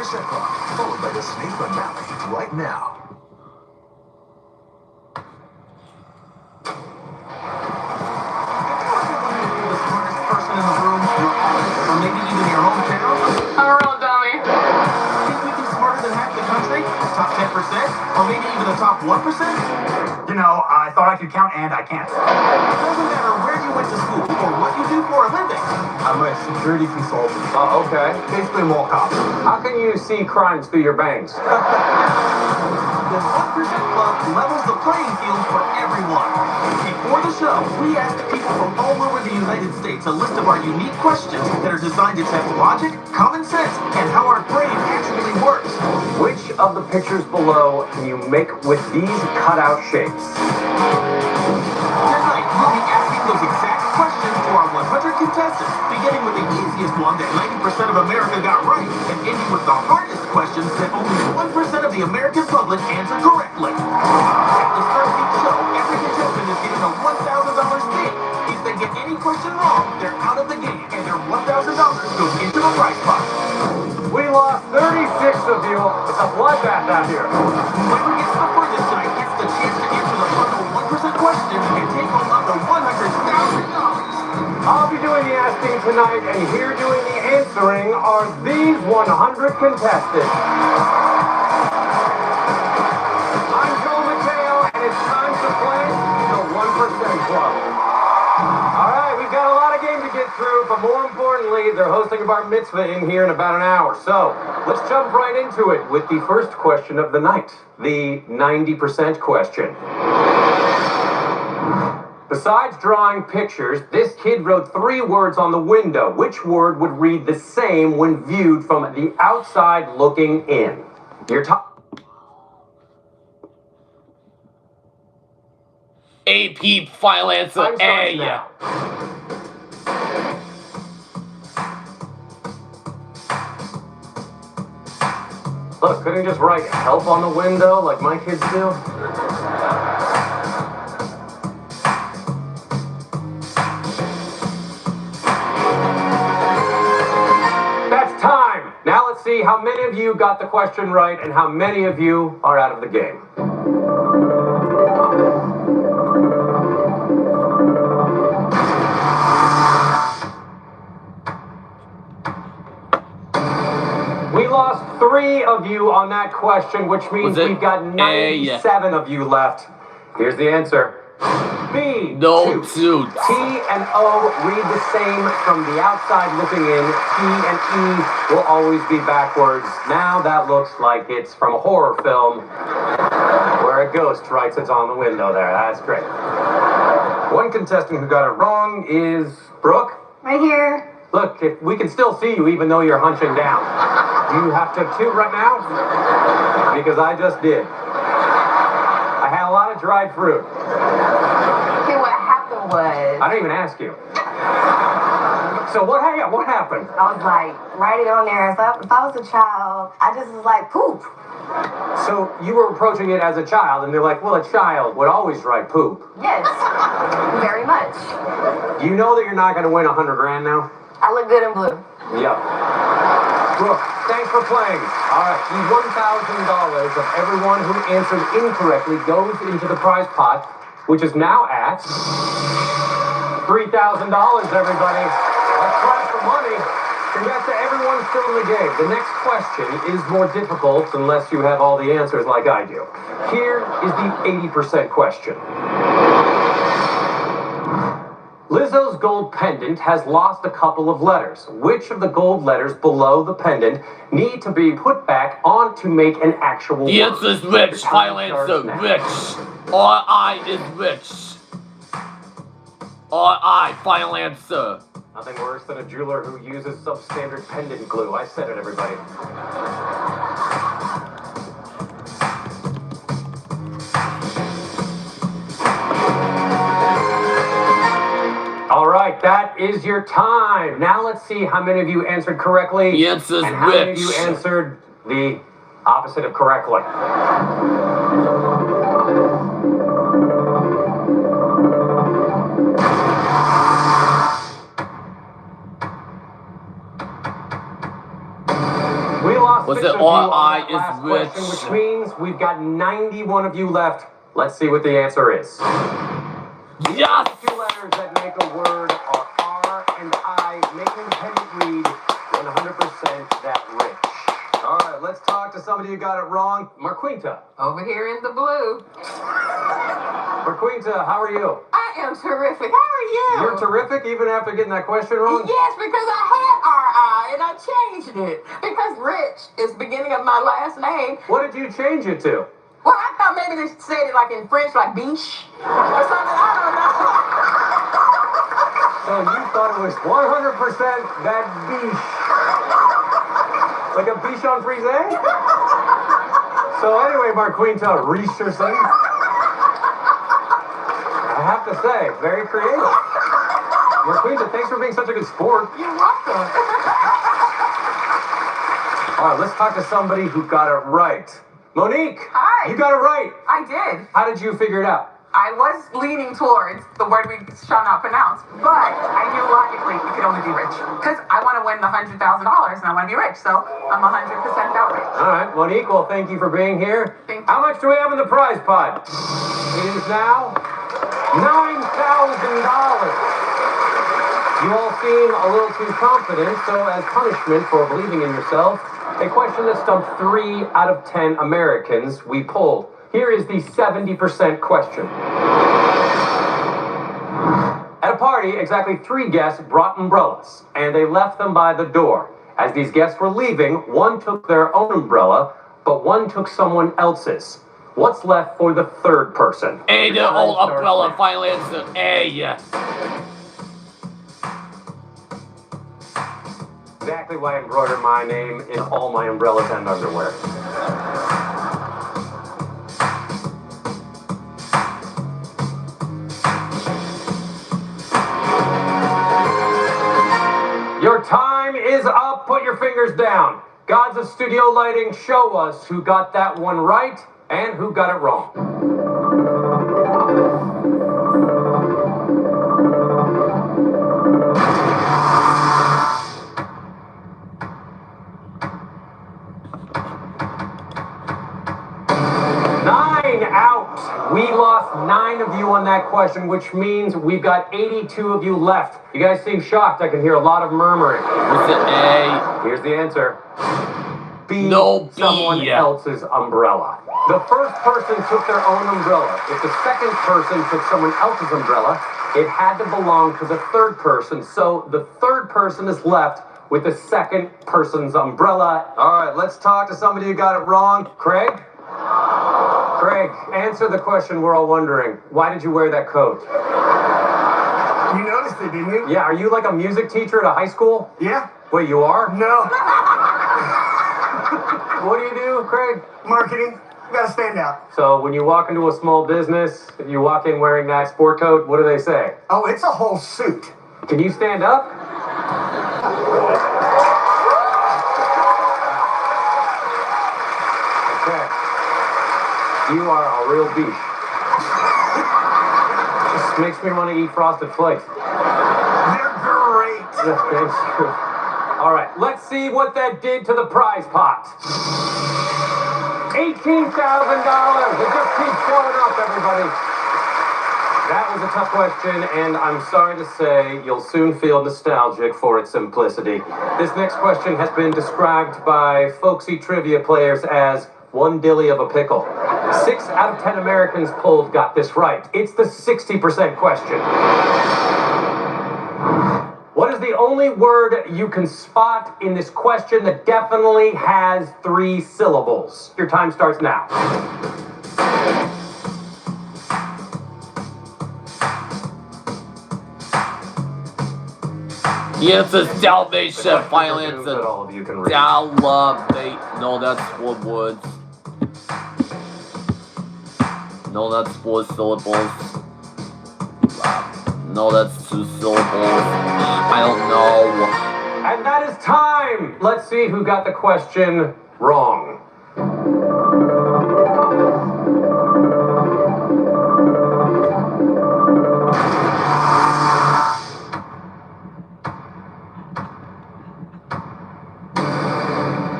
Reset clock, followed by the snake finale, right now. The smartest person in the room, your office, or maybe even your hometown? I'm a real dummy. Think we can smarter than half the country? Top 10%? Or maybe even the top 1%? You know, I thought I could count and I can't. It doesn't matter where you went to school or what you do for a living. I'm a security consultant. Oh, okay. Basically a mall cop. How can you see crimes through your bangs? The 1% Club levels the playing field for everyone. Before the show, we asked people from all over the United States a list of our unique questions that are designed to test logic, common sense, and how our brain actually works. Which of the pictures below can you make with these cutout shapes? Tonight, we'll be asking those exact questions to our 100 contestants, beginning with the easiest one that 90% of America got right, and ending with the hardest questions that only 1% of the American public answered correctly. At the start of each show, every contestant is given a $1,000 spin. If they get any question wrong, they're out of the game, and their $1,000 goes into the prize pot. We lost 36 of you. It's a bloodbath out here. Whoever gets the furthest tonight gets the chance to answer the final 1% question and take home up to $100,000. I'll be doing the asking tonight, and here doing the answering are these 100 contestants. I'm Joe Mateo, and it's time to play the 1% Club. All right, we've got a lot of game to get through, but more importantly, they're hosting a bar mitzvah in here in about an hour. So let's jump right into it with the first question of the night, the 90% question. Besides drawing pictures, this kid wrote 3 words on the window. Which word would read the same when viewed from the outside looking in? Your top... AP final answer Time starts A. now. Look, couldn't you just write help on the window like my kids do? That's time. Now let's see how many of you got the question right and how many of you are out of the game. We lost 3 of you on that question, which means we've got 97 of you left. Here's the answer. B. No, tooth. dude. T and O read the same from the outside looking in. P and E will always be backwards. Now that looks like it's from a horror film where a ghost writes it's on the window there. That's great. One contestant who got it wrong is Brooke. Right here. Look, if we can still see you even though you're hunching down. Do you have to toot right now? Because I just did. I had a lot of dried fruit. Okay, what happened was, I didn't even ask you. So what happened? I was like writing on there. So if I was a child, I just was like poop. So you were approaching it as a child, and they're like, well, a child would always write poop. Yes, very much. Do you know that you're not going to win $100,000 now? I look good in blue. Yep. Brooke, thanks for playing. All right, the $1,000 of everyone who answered incorrectly goes into the prize pot, which is now at $3,000, everybody. Let's try for money. Congrats to everyone still in the game. The next question is more difficult unless you have all the answers like I do. Here is the 80% question. Lizzo's gold pendant has lost a couple of letters. Which of the gold letters below the pendant need to be put back on to make an actual word? The answer is rich. Final answer, rich. R-I is rich. R-I, final answer. Nothing worse than a jeweler who uses substandard pendant glue. I said it, everybody. All right, that is your time. Now let's see how many of you answered correctly. The answer is and how many of rich. you answered the opposite of correctly. We lost Was 6 it of you all on I that is last rich? question, which means we've got 91 of you left. Let's see what the answer is. Yes! The two letters that make a word are R and I. Make an independent read 100% that rich. All right, let's talk to somebody who got it wrong. Marquinta. Over here in the blue. Marquinta, how are you? I am terrific. How are you? You're terrific even after getting that question wrong? Yes, because I had R.I. and I changed it. Because Rich is the beginning of my last name. What did you change it to? Well, I thought maybe they said it like in French, like biche or something. I don't know. So you thought it was 100% that biche. Like a biche en frisee? So anyway, Marquinta Richardson, I have to say, very creative. Marquinta, thanks for being such a good sport. You're welcome. All right, let's talk to somebody who got it right. Monique. Hi. You got it right. I did. How did you figure it out? I was leaning towards the word we shall not pronounce, but I knew logically it could only be rich. Because I want to win the $100,000 and I want to be rich, so I'm 100% about rich. All right, Monique, well, thank you for being here. Thank you. How much do we have in the prize pot? It is now $9,000. You all seem a little too confident, so as punishment for believing in yourself, a question that stumped 3 out of 10 Americans we polled. Here is the 70% question. At a party, exactly 3 guests brought umbrellas, and they left them by the door. As these guests were leaving, one took their own umbrella, but one took someone else's. What's left for the third person? A, the old umbrella finally answered A. Exactly why I embroidered my name in all my umbrellas and underwear. Your time is up. Put your fingers down. Gods of studio lighting, show us who got that one right and who got it wrong. Out. We lost 9 of you on that question, which means we've got 82 of you left. You guys seem shocked. I can hear a lot of murmuring. Was it A? Here's the answer. B. No B. Someone else's umbrella. The first person took their own umbrella. If the second person took someone else's umbrella, it had to belong to the third person. So the third person is left with the second person's umbrella. All right, let's talk to somebody who got it wrong. Craig? Craig, answer the question we're all wondering. Why did you wear that coat? You noticed it, didn't you? Yeah, are you like a music teacher at a high school? Yeah. Wait, you are? No. What do you do, Craig? Marketing. You gotta stand out. So when you walk into a small business, if you walk in wearing that sport coat, what do they say? Oh, it's a whole suit. Can you stand up? Okay. You are a real beast. Just makes me want to eat Frosted Flakes. They're great. Yes, thanks. All right, let's see what that did to the prize pot. $18,000. It just keeps going up, everybody. That was a tough question, and I'm sorry to say you'll soon feel nostalgic for its simplicity. This next question has been described by folksy trivia players as one dilly of a pickle. 6 out of 10 Americans polled got this right. It's the 60% question. What is the only word you can spot in this question that definitely has 3 syllables? Your time starts now. Yes, it's Dalmatian. Finally, it's That all of you can read. Dalmate. No, that's 4 words. No, that's 4 syllables. No, that's 2 syllables. I don't know. And that is time. Let's see who got the question wrong.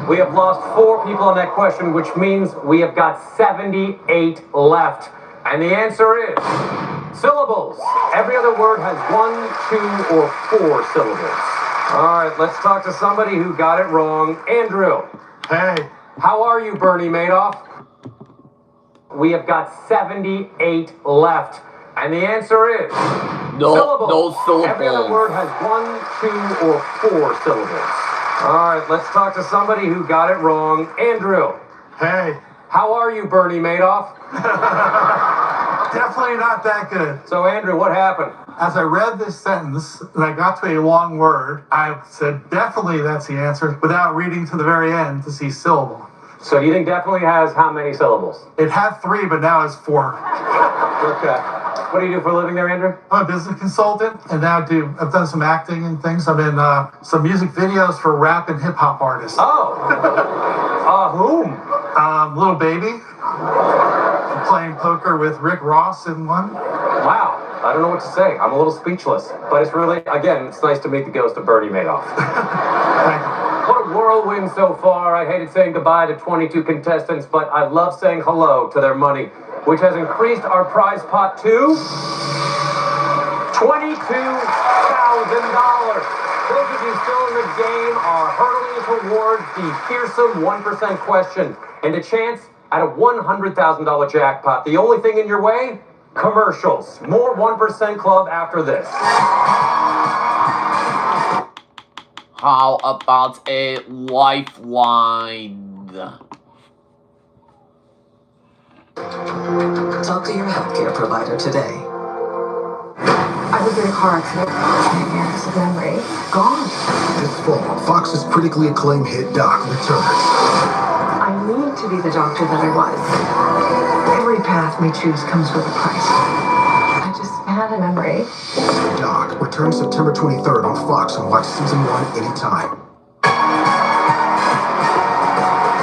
We have lost 4 people on that question, which means we have got 78 left. And the answer is syllables. Every other word has 1, 2, or 4 syllables. All right, let's talk to somebody who got it wrong. Andrew. Hey. How are you, Bernie Madoff? We have got 78 left. And the answer is syllables. No syllables. Every other word has 1, 2, or 4 syllables. All right, let's talk to somebody who got it wrong. Andrew. Hey. How are you, Bernie Madoff? Definitely not that good. So, Andrew, what happened? As I read this sentence and I got to a long word, I said definitely that's the answer without reading to the very end to see syllable. So you think definitely has how many syllables? It had 3, but now it's 4. Okay. What do you do for a living there, Andrew? I'm a business consultant, and now I've done some acting and things. I'm in some music videos for rap and hip hop artists. Oh. Whom? Little Baby. I'm playing poker with Rick Ross in one. Wow. I don't know what to say. I'm a little speechless. But it's really, again, it's nice to meet the ghost of Bernie Madoff. Thank you. What a whirlwind so far. I hated saying goodbye to 22 contestants, but I love saying hello to their money, which has increased our prize pot to $22,000. Those of you still in the game are hurtling towards the fearsome 1% question and a chance at a $100,000 jackpot. The only thing in your way? Commercials. More 1% Club after this. How about a lifeline? Talk to your healthcare provider today. I was in a car accident. 10 years of memory gone. This fall, Fox's critically acclaimed hit Doc returns. I need to be the doctor that I was. Every path we choose comes with a price. I just had a memory. Doc returns September 23rd on Fox and watch season 1 anytime.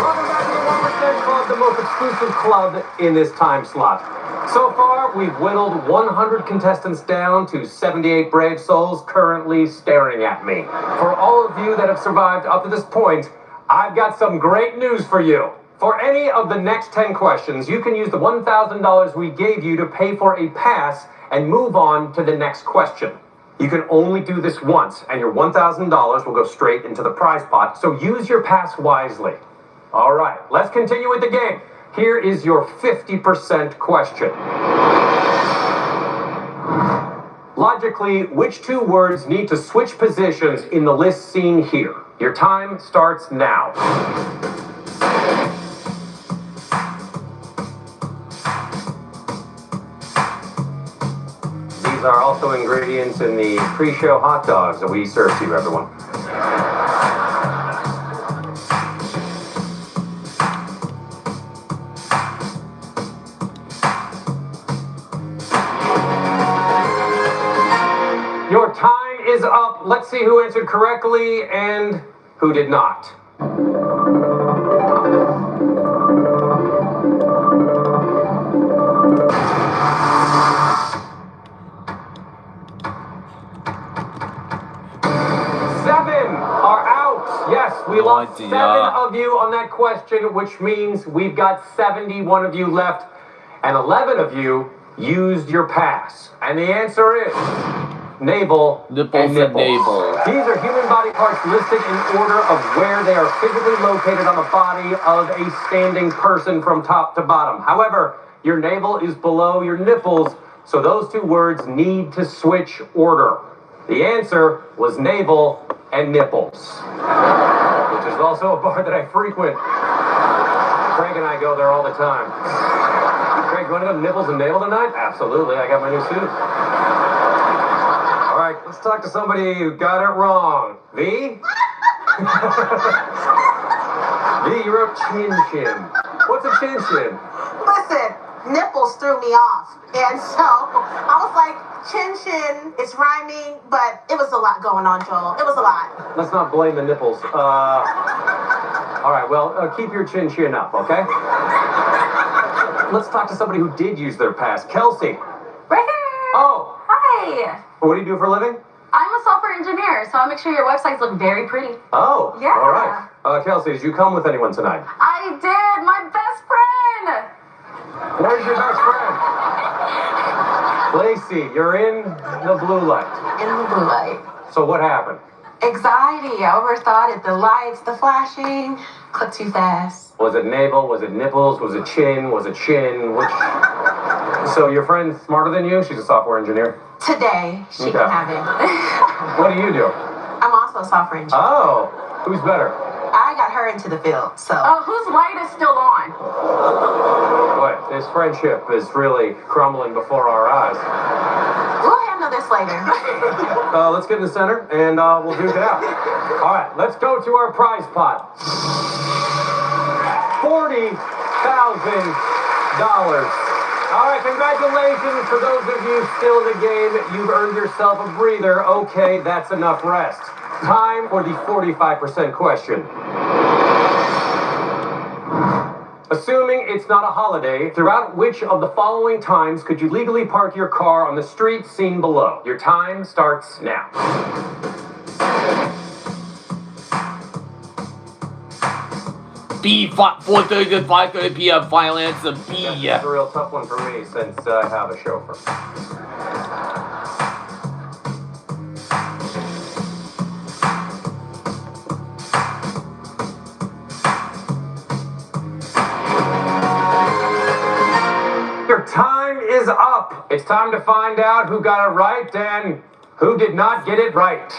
Welcome back to the 1% Club, the most exclusive club in this time slot. So far, we've whittled 100 contestants down to 78 brave souls currently staring at me. For all of you that have survived up to this point, I've got some great news for you. For any of the next 10 questions, you can use the $1,000 we gave you to pay for a pass and move on to the next question. You can only do this once, and your $1,000 will go straight into the prize pot, so use your pass wisely. All right, let's continue with the game. Here is your 50% question. Logically, which 2 words need to switch positions in the list seen here? Your time starts now. These are also ingredients in the pre-show hot dogs that we serve to you, everyone. Your time is up. Let's see who answered correctly and who did not. Seven are out. Yes, we lost 7 of you on that question, which means we've got 71 of you left, and 11 of you used your pass. And the answer is navel, Nipples and navel. These are human body parts listed in order of where they are physically located on the body of a standing person from top to bottom. However, your navel is below your nipples, so those 2 words need to switch order. The answer was navel and nipples, which is also a bar that I frequent. Craig and I go there all the time. Craig, you want to go nipples and navel tonight? Absolutely, I got my new suit. All right, let's talk to somebody who got it wrong. V? V, you wrote chin-chin. What's a chin-chin? Listen, nipples threw me off. And so I was like, chin-chin, it's rhyming, but it was a lot going on, Joel. It was a lot. Let's not blame the nipples. All right, well, keep your chin-chin up, okay? Let's talk to somebody who did use their pass. Kelsey. Right here. Oh. Hi. What do you do for a living? I'm a software engineer, so I make sure your websites look very pretty. Oh. Yeah. All right. Kelsey, did you come with anyone tonight? I did. My best friend. Where's your best friend? Lacey, you're in the blue light. In the blue light. So what happened? Anxiety. I overthought it. The lights, the flashing. Clicked too fast. Was it navel? Was it nipples? Was it chin? Was it chin? Which? So your friend's smarter than you? She's a software engineer. Today, she can have it. What do you do? I'm also a software engineer. Oh, who's better? I got her into the field, so. Oh, whose light is still on? Boy, this friendship is really crumbling before our eyes. We'll handle this later. Let's get in the center, and we'll do that. All right, let's go to our prize pot. $40,000. All right, congratulations for those of you still in the game. You've earned yourself a breather. Okay, that's enough rest. Time for the 45% question. Assuming it's not a holiday, throughout which of the following times could you legally park your car on the street seen below? Your time starts now. B, 4:30 to 5:30 p.m. Final answer, B. That's a real tough one for me since I have a chauffeur. Your time is up. It's time to find out who got it right and who did not get it right.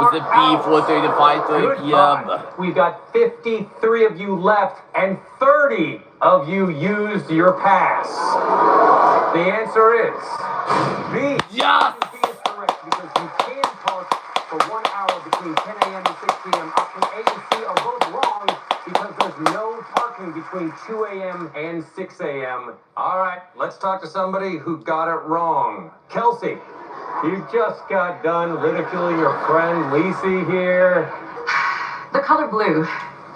Was it B, 4:30 to 5:30 p.m.? We've got 53 of you left, and 30 of you used your pass. The answer is B. Yes! B is correct because you can park for 1 hour between 10 a.m. and 6 p.m. Option A and C are both wrong because there's no parking between 2 a.m. and 6 a.m. All right, let's talk to somebody who got it wrong. Kelsey. You just got done ridiculing your friend Lacey here. The color blue.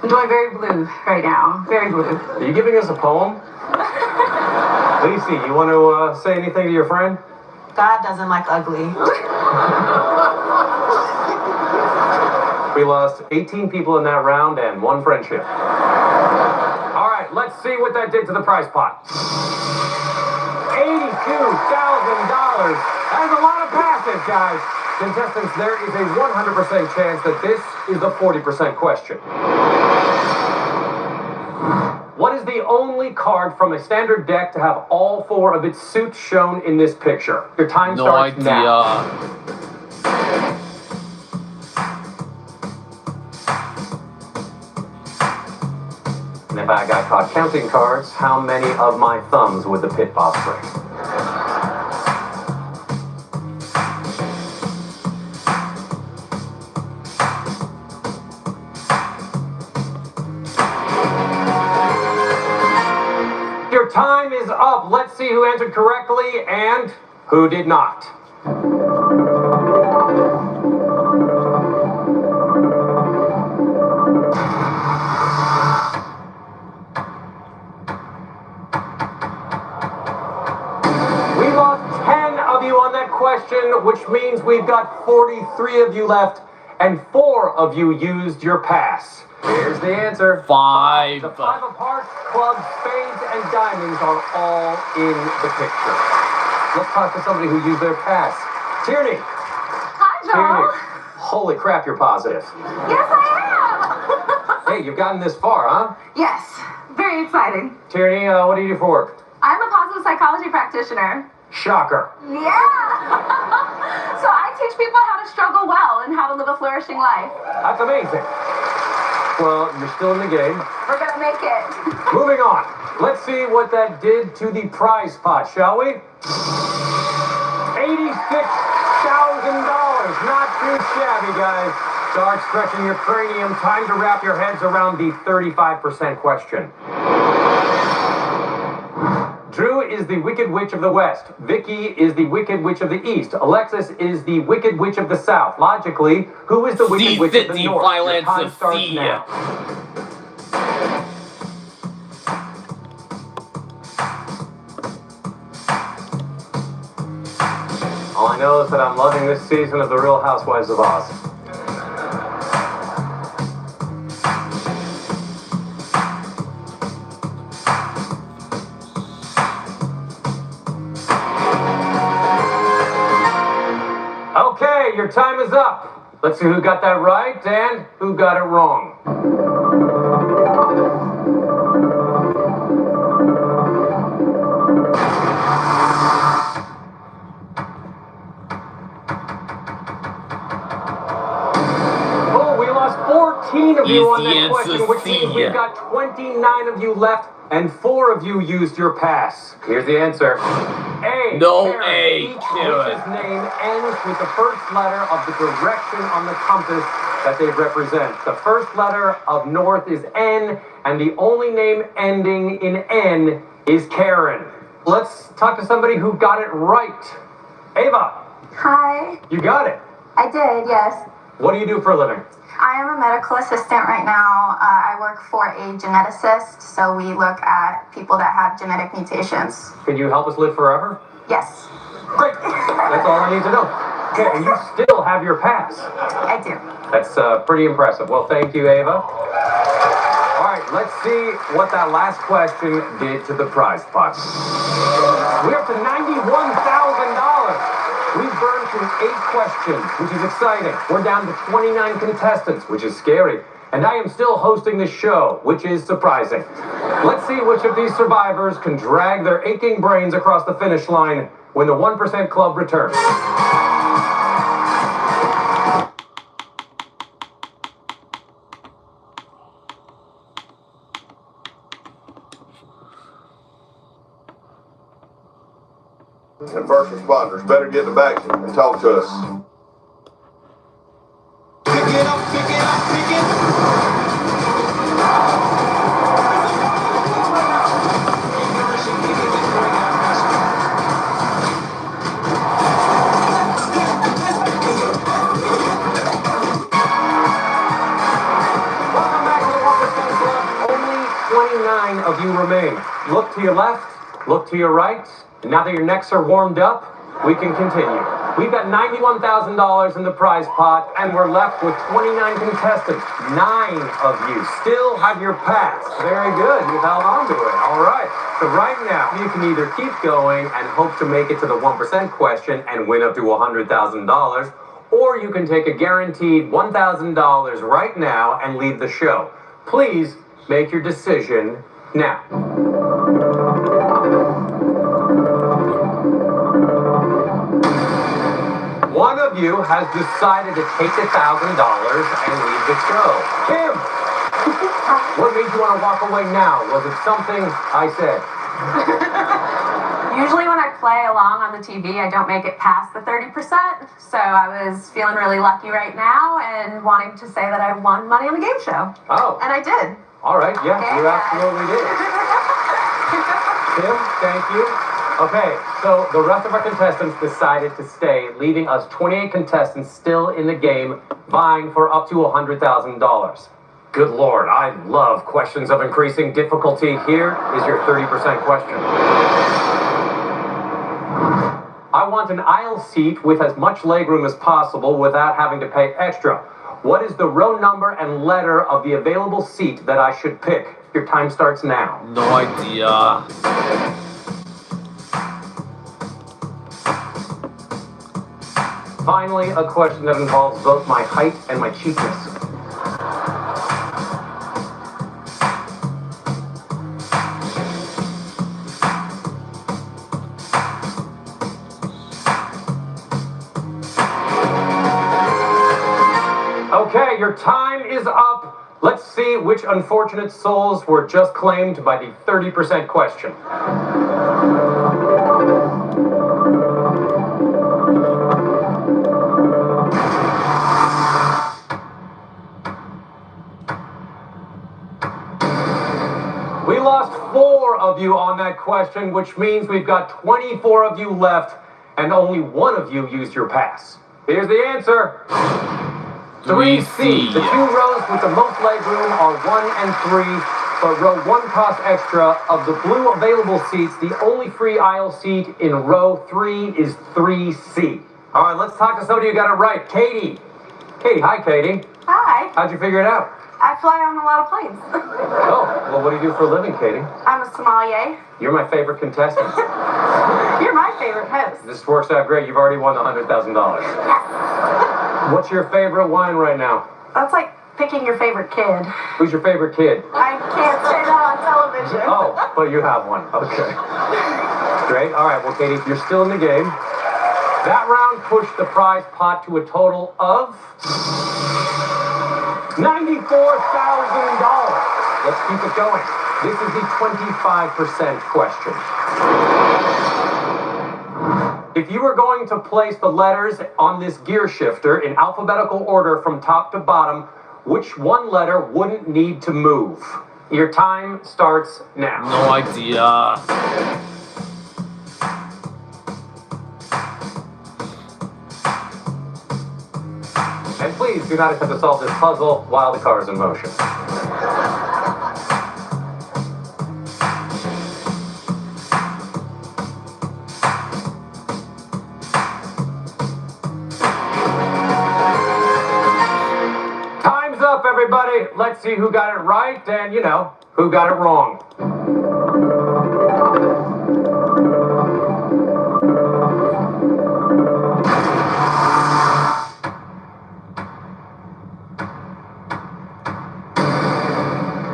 I'm doing very blue right now. Very blue. Are you giving us a poem? Lacey, you want to say anything to your friend? God doesn't like ugly. We lost 18 people in that round and 1 friendship. All right, let's see what that did to the prize pot. $82,000. That's a lot of passes, guys. Contestants, there is a 100% chance that this is the 40% question. What is the only card from a standard deck to have all 4 of its suits shown in this picture? Your time starts now. And if I got caught counting cards, how many of my thumbs would the pit boss bring? Your time is up. Let's see who answered correctly and who did not. We lost 10 of you on that question, which means we've got 43 of you left, and 4 of you used your pass. Here's the answer. 5. The 5 of hearts, clubs, spades, and diamonds are all in the picture. Let's talk to somebody who used their pass. Tierney. Hi, Tierney. Joel. Holy crap, you're positive. Yes, I Hey, you've gotten this far, huh? am. Yes. Very exciting. Tierney, what do you do for work? I'm a positive psychology practitioner. Shocker. Yeah. So I teach people how to struggle well and how to live a flourishing life. That's amazing. Well, you're still in the game. We're gonna make it. Moving on. Let's see what that did to the prize pot, shall we? $86,000. Not too shabby, guys. Start stretching your cranium. Time to wrap your heads around the 35% question. Drew, is the Wicked Witch of the West? Vicky is the Wicked Witch of the East. Alexis is the Wicked Witch of the South. Logically, who is the Wicked Witch of the North? Your time starts now. All I know is that I'm loving this season of The Real Housewives of Oz. Okay, your time is up. Let's see who got that right and who got it wrong. Oh, we lost 14 of you on that question, which means we've got 29 of you left, and 4 of you used your pass. Here's the answer. A. No, Karen. A. Each witch's name ends with the first letter of the direction on the compass that they represent. The first letter of north is N, and the only name ending in N is Karen. Let's talk to somebody who got it right. Ava. Hi. You got it. I did, yes. What do you do for a living? I am a medical assistant right now. I work for a geneticist, so we look at people that have genetic mutations. Can you help us live forever? Yes, Great. That's all I need to know. Okay, and you still have your pass. I do. That's pretty impressive. Well, thank you, Ava. All right, let's see what that last question did to the prize pot. We're up to $91,000. We've burned through 8 questions, which is exciting. We're down to 29 contestants, which is scary. And I am still hosting the show, which is surprising. Let's see which of these survivors can drag their aching brains across the finish line when the 1% Club returns. And first responders better get in the back and talk to us. Pick it up, pick it up, pick it. Welcome back to the 1% Club. Only 29 of you remain. Look to your left, look to your right. And now that your necks are warmed up, we can continue. We've got $91,000 in the prize pot, and we're left with 29 contestants. 9 of you still have your pass. Very good. You've held on to it. All right. So right now, you can either keep going and hope to make it to the 1% question and win up to $100,000, or you can take a guaranteed $1,000 right now and leave the show. Please make your decision now. One of you has decided to take the $1,000 and leave the show. Kim! What made you want to walk away now? Was it something I said? Usually when I play along on the TV, I don't make it past the 30%. So I was feeling really lucky right now and wanting to say that I won money on the game show. Oh. And I did. All right, yeah, you absolutely did. Kim, thank you. Okay, so the rest of our contestants decided to stay, leaving us 28 contestants still in the game, vying for up to $100,000. Good Lord, I love questions of increasing difficulty. Here is your 30% question. I want an aisle seat with as much legroom as possible without having to pay extra. What is the row number and letter of the available seat that I should pick? Your time starts now. No idea. Finally, a question that involves both my height and my cheapness. Okay, your time is up. Let's see which unfortunate souls were just claimed by the 30% question. We lost 4 of you on that question, which means we've got 24 of you left, and only 1 of you used your pass. Here's the answer. 3C. The 2 rows with the most legroom are 1 and 3, but row 1 costs extra. Of the blue available seats, the only free aisle seat in row 3 is 3C. All right, let's talk to somebody who got it right. Katie. Katie, hi, Katie. Hi. How'd you figure it out? I fly on a lot of planes. Oh, well, what do you do for a living, Katie? I'm a sommelier. You're my favorite contestant. You're my favorite host. This works out great. You've already won the $100,000. What's your favorite wine right now? That's like picking your favorite kid. Who's your favorite kid? I can't say that on television. Oh, but you have one. Okay. Great. All right. Well, Katie, you're still in the game. That round pushed the prize pot to a total of $94,000. Let's keep it going. This is the 25% question. If you were going to place the letters on this gear shifter in alphabetical order from top to bottom, which one letter wouldn't need to move? Your time starts now. No idea. And please do not attempt to solve this puzzle while the car is in motion. Time's up, everybody. Let's see who got it right and, who got it wrong.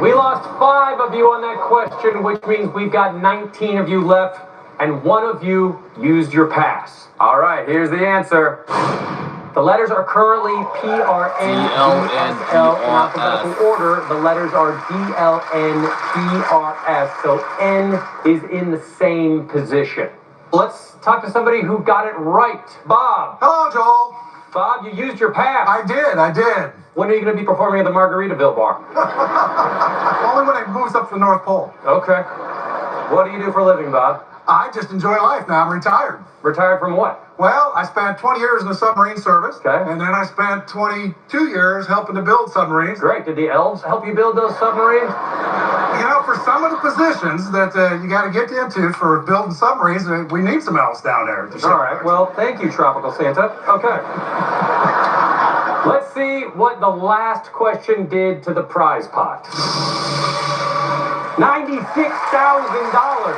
We lost 5 of you on that question, which means we've got 19 of you left, and 1 of you used your pass. All right, here's the answer. The letters are currently PRNDSL in alphabetical order. The letters are DLNPRS, so N is in the same position. Let's talk to somebody who got it right. Bob. Hello, Joel. Bob, you used your pass. I did. When are you going to be performing at the Margaritaville bar? Only when it moves up to the North Pole. Okay. What do you do for a living, Bob? I just enjoy life now. I'm retired. Retired from what? Well, I spent 20 years in the submarine service. Okay. And then I spent 22 years helping to build submarines. Great. Did the elves help you build those submarines? For some of the positions that you got to get into for building submarines, we need some elves down there. All right. Well, thank you, Tropical Santa. Okay. Let's see what the last question did to the prize pot. $96,000.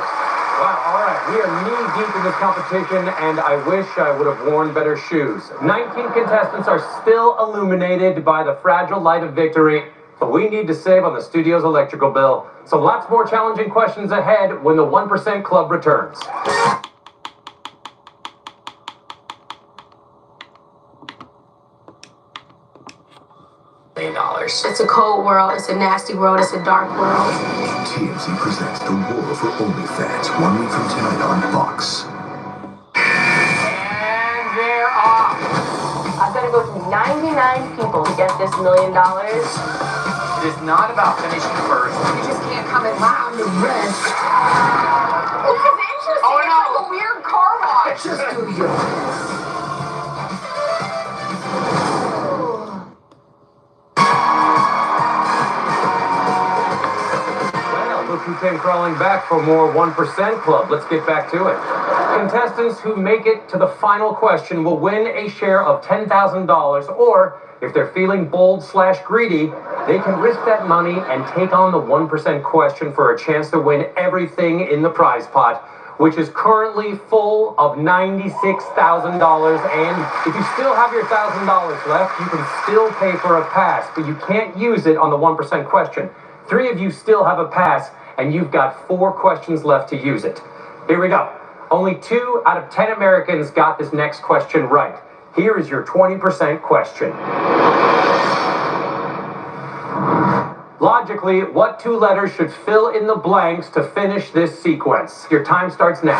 Wow, all right. We are knee-deep in this competition, and I wish I would have worn better shoes. 19 contestants are still illuminated by the fragile light of victory, but we need to save on the studio's electrical bill. So lots more challenging questions ahead when the 1% Club returns. It's a cold world, it's a nasty world, it's a dark world. TMZ presents The War for OnlyFans, 1 week from tonight on Fox. And they're off. I've got to go through 99 people to get this $1 million. It is not about finishing first. You just can't come in loud. The rest. This is interesting. Oh, It's no. like a weird car wash. Just do your best. Look who came crawling back for more 1% Club. Let's get back to it. Contestants who make it to the final question will win a share of $10,000, or if they're feeling bold/greedy, they can risk that money and take on the 1% question for a chance to win everything in the prize pot, which is currently full of $96,000. And if you still have your $1,000 left, you can still pay for a pass, but you can't use it on the 1% question. 3 of you still have a pass, and you've got 4 questions left to use it. Here we go. Only 2 out of 10 Americans got this next question right. Here is your 20% question. Logically, what 2 letters should fill in the blanks to finish this sequence? Your time starts now.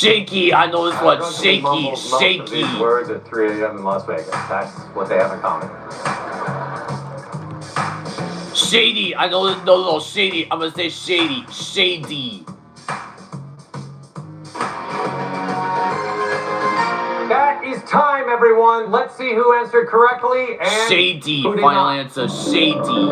Shaky, I know this one. Shaky, Most of shaky. these words at 3 a.m. in Las Vegas. That's what they have in common. Shady, I know this. No, shady. I'm gonna say shady. Shady. That is time, everyone. Let's see who answered correctly and Shady. who did Final not. answer. Shady.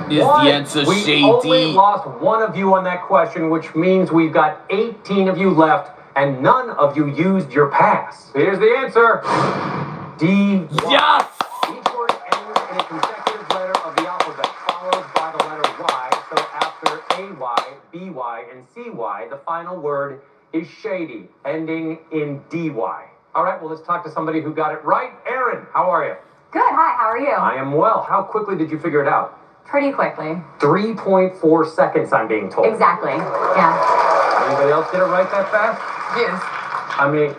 Is the answer shady? We only lost one of you on that question, which means we've got 18 of you left, and none of you used your pass. Here's the answer. D. Yes! Each word ends in a consecutive letter of the alphabet, followed by the letter Y. So after A-Y, B-Y, and C-Y, the final word is shady, ending in D-Y. All right, well, let's talk to somebody who got it right. Aaron, how are you? Good, hi, how are you? I am well. How quickly did you figure it out? Pretty quickly. 3.4 seconds, I'm being told. Exactly, yeah. Anybody else get it right that fast? Yes. I mean,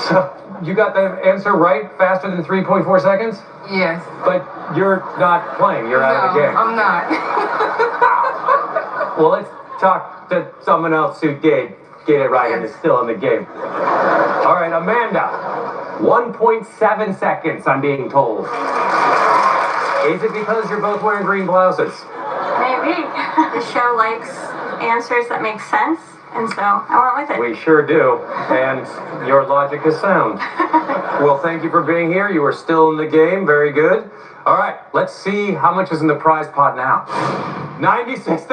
So, you got the answer right faster than 3.4 seconds? Yes. But you're not playing. You're out of the game. I'm not. Well, let's talk to someone else who did get it right and is still in the game. All right, Amanda. 1.7 seconds, I'm being told. Is it because you're both wearing green blouses? Maybe. The show likes answers that make sense, and so I went with it. We sure do, and your logic is sound. Well, thank you for being here. You are still in the game. Very good. All right, let's see how much is in the prize pot now. $96,000.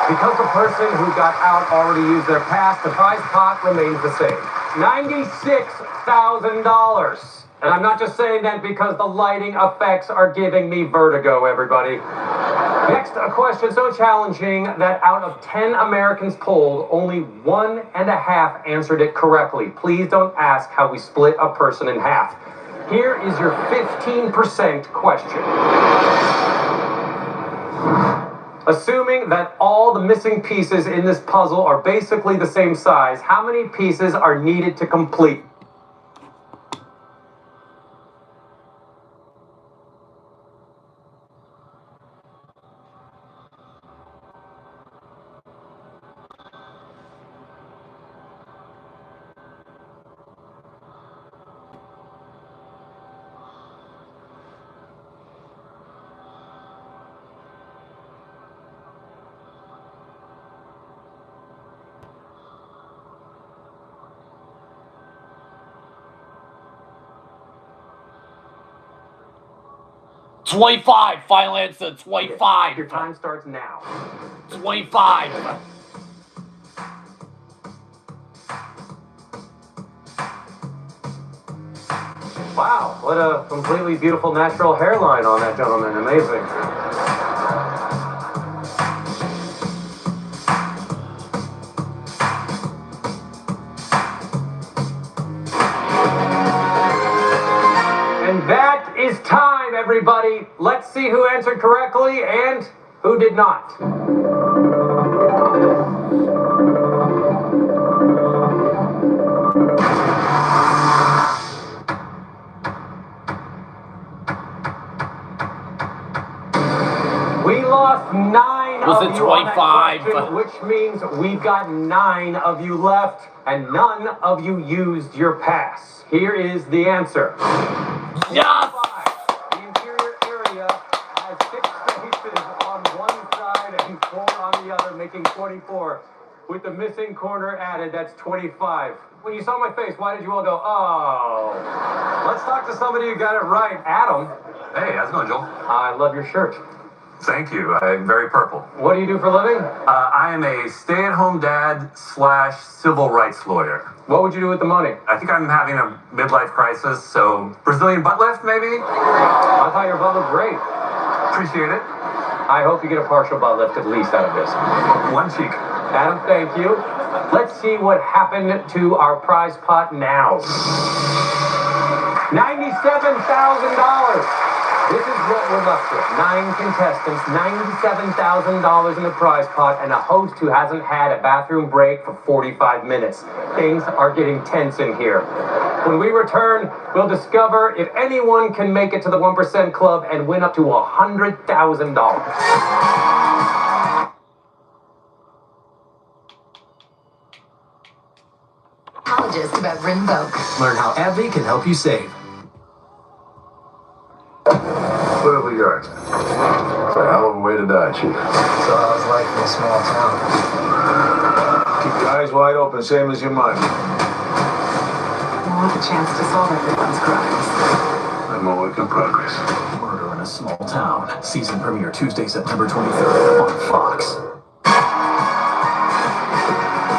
Because the person who got out already used their pass, the prize pot remains the same. $96,000. And I'm not just saying that because the lighting effects are giving me vertigo, everybody. Next, a question so challenging that out of 10 Americans polled, only 1.5 answered it correctly. Please don't ask how we split a person in half. Here is your 15% question. Assuming that all the missing pieces in this puzzle are basically the same size, how many pieces are needed to complete? $25. Final answer. 25. Your time starts now. 25. Wow, what a completely beautiful natural hairline on that gentleman. Amazing. And that is time, everybody. Let's see who answered correctly and who did not. We lost 9 Was of it you on that 25? question, which means we've got 9 of you left, and none of you used your pass. Here is the answer. Yes! The interior area has 6 spaces on one side and 4 on the other, making 24. With the missing corner added, that's 25. When you saw my face, why did you all go, oh? Let's talk to somebody who got it right. Adam. Hey, how's it going, Joel? I love your shirt. Thank you. I'm very purple. What do you do for a living? I am a stay-at-home dad / civil rights lawyer. What would you do with the money? I think I'm having a midlife crisis, so Brazilian butt lift, maybe? I thought your butt looked great. Appreciate it. I hope you get a partial butt lift at least out of this. One cheek. Adam, thank you. Let's see what happened to our prize pot now. $97,000. This is what we're left with. 9 contestants, $97,000 in the prize pot, and a host who hasn't had a bathroom break for 45 minutes. Things are getting tense in here. When we return, we'll discover if anyone can make it to the 1% Club and win up to $100,000. Psychologist about Rinvoq. Learn how AbbVie can help you save. What have we got? It's a hell of a way to die, Chief. So how's life in a small town? Keep your eyes wide open, same as your mind. I want the chance to solve everyone's crimes. I'm a work in progress. Murder in a Small Town. Season premiere Tuesday, September 23rd on Fox.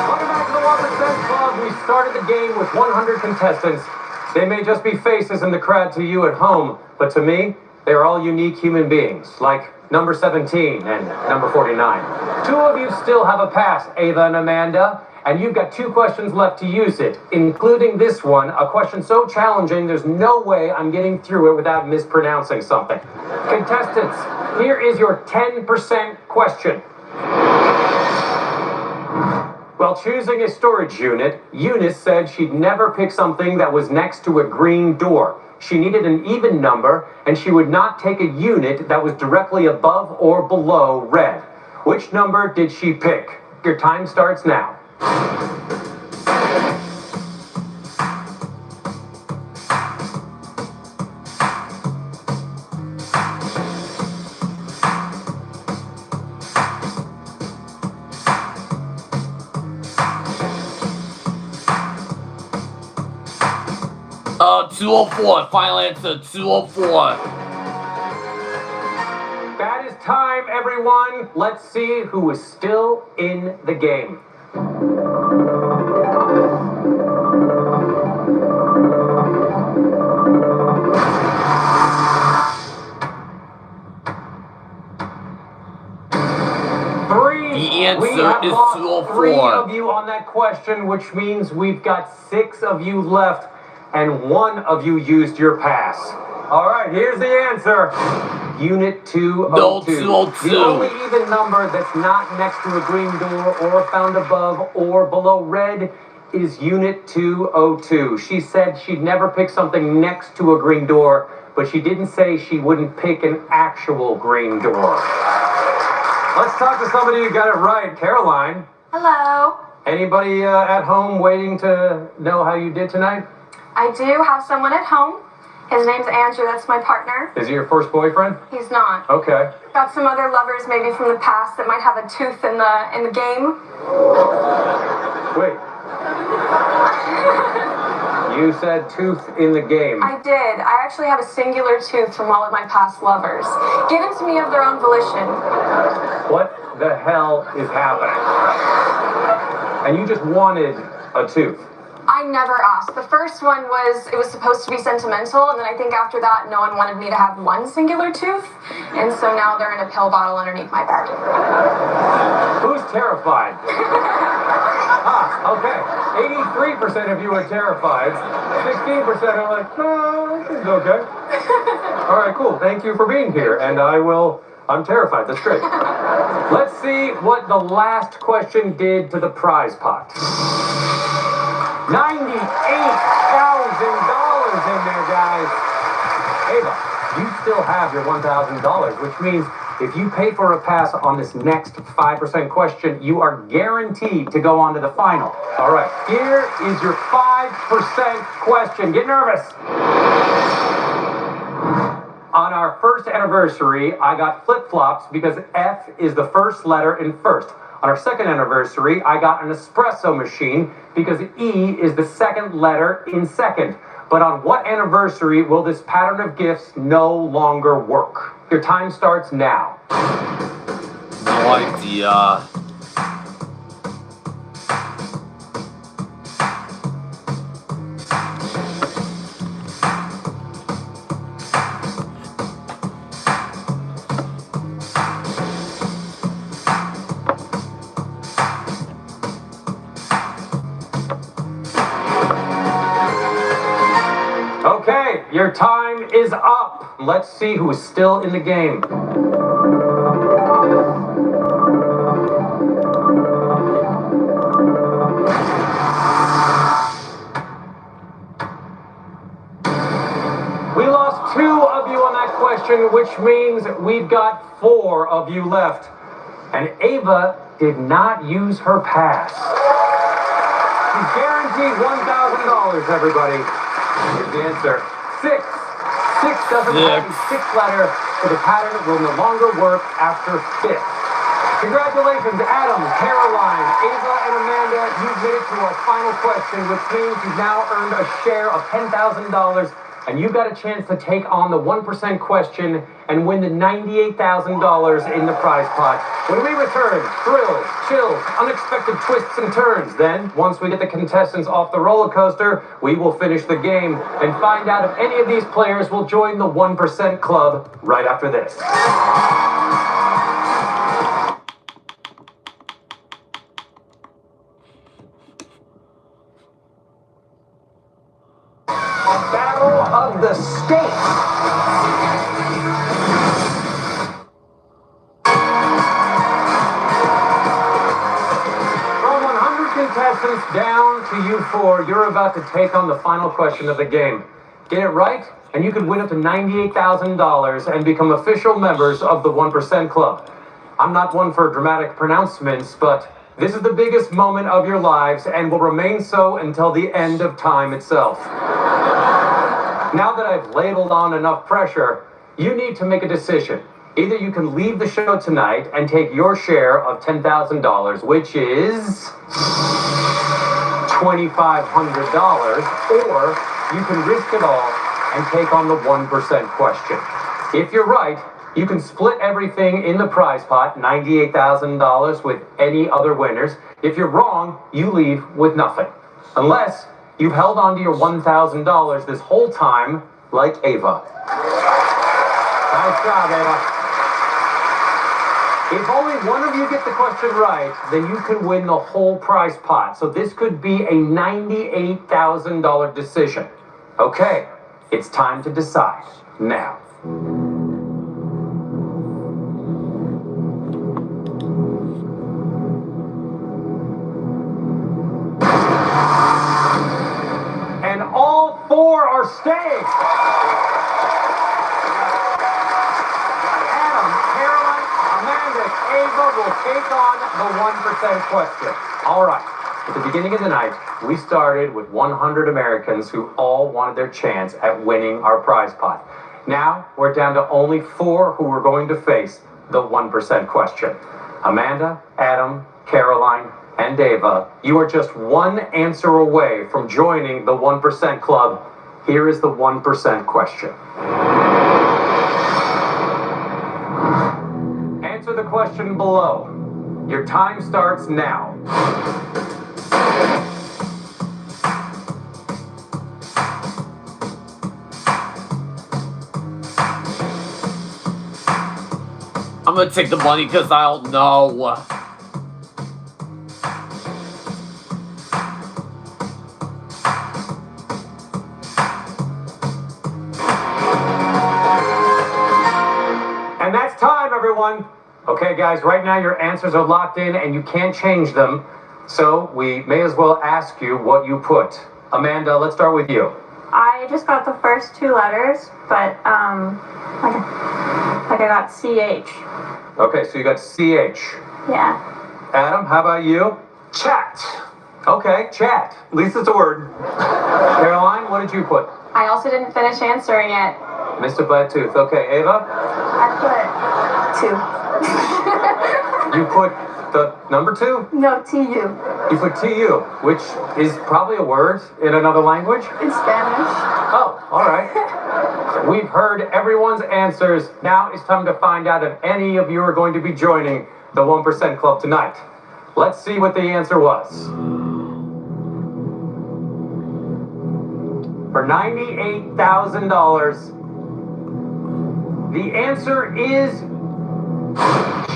Welcome back to the 1% Club. We started the game with 100 contestants. They may just be faces in the crowd to you at home, but to me, they are all unique human beings, like number 17 and number 49. Two of you still have a pass, Ava and Amanda, and you've got 2 questions left to use it, including this one, a question so challenging there's no way I'm getting through it without mispronouncing something. Contestants, here is your 10% question. While choosing a storage unit, Eunice said she'd never pick something that was next to a green door. She needed an even number, and she would not take a unit that was directly above or below red. Which number did she pick? Your time starts now. Uh, 204. Final answer, 204. That is time, everyone. Let's see who is still in the game. The answer We have is lost 204. 3 of you on that question, which means we've got 6 of you left, and 1 of you used your pass. All right, here's the answer. Unit 202. No, 202. The only even number that's not next to a green door or found above or below red is Unit 202. She said she'd never pick something next to a green door, but she didn't say she wouldn't pick an actual green door. Let's talk to somebody who got it right. Caroline. Hello. Anybody at home waiting to know how you did tonight? I do have someone at home. His name's Andrew. That's my partner. Is he your first boyfriend? He's not. Okay. Got some other lovers maybe from the past that might have a tooth in the game. Wait. You said tooth in the game. I did. I actually have a singular tooth from all of my past lovers, given to me of their own volition. What the hell is happening? And you just wanted a tooth. I never asked. The first one was, it was supposed to be sentimental, and then I think after that, no one wanted me to have one singular tooth, and so now they're in a pill bottle underneath my bed. Who's terrified? Okay. 83% of you are terrified. 16% are like, no, this is okay. All right, cool. Thank you for being here, and I'm terrified. That's great. Let's see what the last question did to the prize pot. $98,000 in there, guys. Ava, you still have your $1,000, which means if you pay for a pass on this next 5% question, you are guaranteed to go on to the final. All right, here is your 5% question. Get nervous. On our first anniversary, I got flip-flops because F is the first letter in first. On our second anniversary, I got an espresso machine because E is the second letter in second. But on what anniversary will this pattern of gifts no longer work? Your time starts now. No idea. Okay, your time is up. Let's see who is still in the game. question, which means we've got 4 of you left. And Ava did not use her pass. She's guaranteed $1,000, everybody. Here's the answer. 6. 6 doesn't have a 6th letter, so the pattern will no longer work after 5th. Congratulations, Adam, Caroline, Ava, and Amanda. You've made it to our final question, which means you've now earned a share of $10,000, and you've got a chance to take on the 1% question and win the $98,000 in the prize pot. When we return, thrills, chills, unexpected twists and turns. Then, once we get the contestants off the roller coaster, we will finish the game and find out if any of these players will join the 1% club right after this. Battle of the States. From 100 contestants down to you 4, you're about to take on the final question of the game. Get it right, and you could win up to $98,000 and become official members of the 1% Club. I'm not one for dramatic pronouncements, but this is the biggest moment of your lives and will remain so until the end of time itself. Now that I've ladled on enough pressure, you need to make a decision. Either you can leave the show tonight and take your share of $10,000, which is $2,500, or you can risk it all and take on the 1% question. If you're right, you can split everything in the prize pot, $98,000, with any other winners. If you're wrong, you leave with nothing. Unless you've held on to your $1,000 this whole time, like Ava. Nice job, Ava. If only one of you get the question right, then you can win the whole prize pot. So this could be a $98,000 decision. Okay, it's time to decide now. And all 4 are staying. Adam, Caroline, Amanda, Ava will take on the 1% question. All right. At the beginning of the night, we started with 100 Americans who all wanted their chance at winning our prize pot. Now, we're down to only 4 who are going to face the 1% question. Amanda, Adam, Caroline, and Ava, you are just one answer away from joining the 1% Club. Here is the 1% question. Answer the question below. Your time starts now. I'm gonna take the money because I don't know. And that's time, everyone. Okay, guys, right now your answers are locked in and you can't change them. So we may as well ask you what you put. Amanda, let's start with you. I just got the first 2 letters, but like I got CH. Okay, so you got CH. Yeah. Adam, how about you? Chat. Okay, chat. At least it's a word. Caroline, what did you put? I also didn't finish answering it. Mr. Flat Tooth. Okay, Ava? I put 2. You put the number 2? No, TU. You put TU, which is probably a word in another language? In Spanish. Oh, all right. We've heard everyone's answers. Now it's time to find out if any of you are going to be joining the 1% Club tonight. Let's see what the answer was. For $98,000, the answer is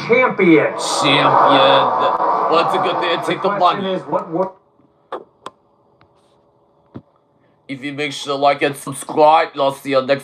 champion. Champion. Well, it's a good thing. Take the money. Is what word? If you make sure to like and subscribe, I'll see you next